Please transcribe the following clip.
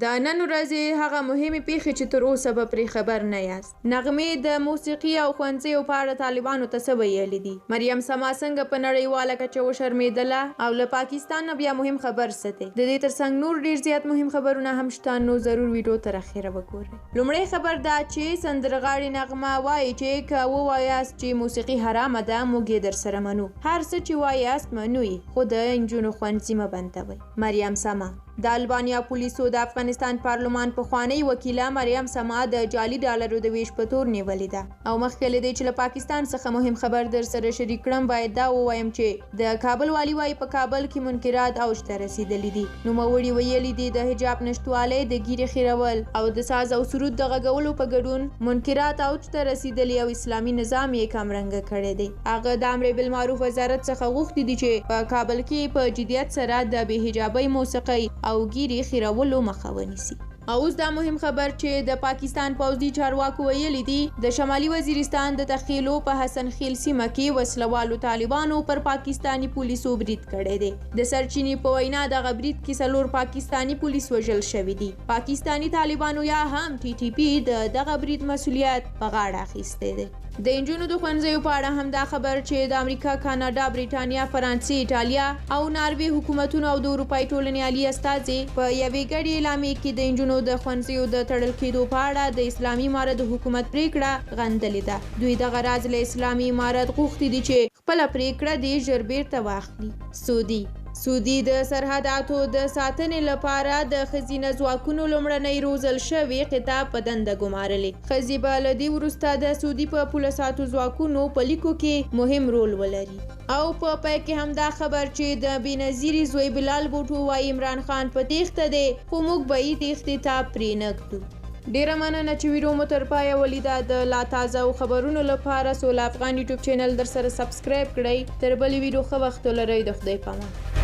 د نن ورځې هغه مهمې پیښې چې تر اوسه به پرې خبر نه یاست. نغمې د موسیقي او ښوونځیو په اړه طالبانو ته څه ویلي دي؟ مریم سما څنګه په نړیواله کچه وشرمېدله او له پاکستان نه بیا مهم خبر څه دی؟ د دې ترڅنګ نور ډېر زیات مهم خبرونه هم شته، نو ضرور ویډیو تر اخره وګورئ. لومړی خبر دا چې سندرغاړې نغمه وایي چې که ووایاست چې موسیقي حرامه ده موږ یې درسره منو. هر څه چې وایاست منو یې، خو د نجونو ښوونځي مه بندوئ. مریم سما. د البانیا پولیسو د افغانستان پارلمان پخوانۍ وکیله مریم سما د جعلي ډالرو د ویش په تور نیولې ده، او مخکې له دې چې له پاکستان څخه مهم خبر در سره شریک کړم باید دا ووایم چې د کابل والي وایي په کابل کې منکرات اوج ته رسیدلي دي. نوموړي ویلي دي د حجاب نشتوالی، د ږیرې خیرول او د ساز او سرود د غږولو په ګډون منکرات اوج ته رسیدلي او اسلامي نظام یې کمرنګه کړی دی. هغه د امر بالمعروف وزارت څخه غوښتي دي چې په کابل کې په جدیت سره د بې حجابۍ موسیقۍ او ږیرې خیرولو مخه ونیسي. او اوس دا مهم خبر چې د پاکستان پوځي چارواکو ویلي دي د شمالي وزیرستان د تخیلو په حسن خیل سیمه کې وسلوالو طالبانو پر پاکستانی پولیسو برید کړی دی. د سرچینې په وینا دغه برید کې 4 پاکستانی پولیس وژل شوي دي. پاکستانی طالبانو یا هم TTP د دغه برید مسؤلیت په غاړه اخیستی دی. د نجونو د ښوونځیو په اړه هم دا خبر چې د امریکا، کاناډا، بریټانیا، فرانسې، ایټالیا او ناروې حکومتونو او د اروپایي ټولنې عالي استازي په یوې ګډې اعلامیې کې د نجونو د ښوونځیو د تړل کېدو په اړه د اسلامي امارت د حکومت پریکړه غندلې ده. دوی دغه راز له اسلامي امارت غوښتي دي چې خپله پریکړه دې ژر بیرته واخلي. سعودي د سرحداتو د ساتنې لپاره د ښځینه ځواکونو لومړنۍ روزل شوې قطعه په دنده ګمارلې. ښځې به له دې وروسته د سعودي په پوله ساتو ځواکونو په لیکو کې مهم رول ولري. او په پای کې هم دا خبر چې د بېنظیرې زوی بلال بوټو وایي عمران خان په تېښته دی، خو موږ به یې تېښتې ته پرې نه ږدو. ډیره مننه چې ویډیو مو تر پایه ولیده. د لا تازه خبرونو لپاره سوله افغان یوټیوب چینل در سره سبسکرایب کړئ. تر بلې ویډیو ښه وخت ولرئ. د خدای پامان.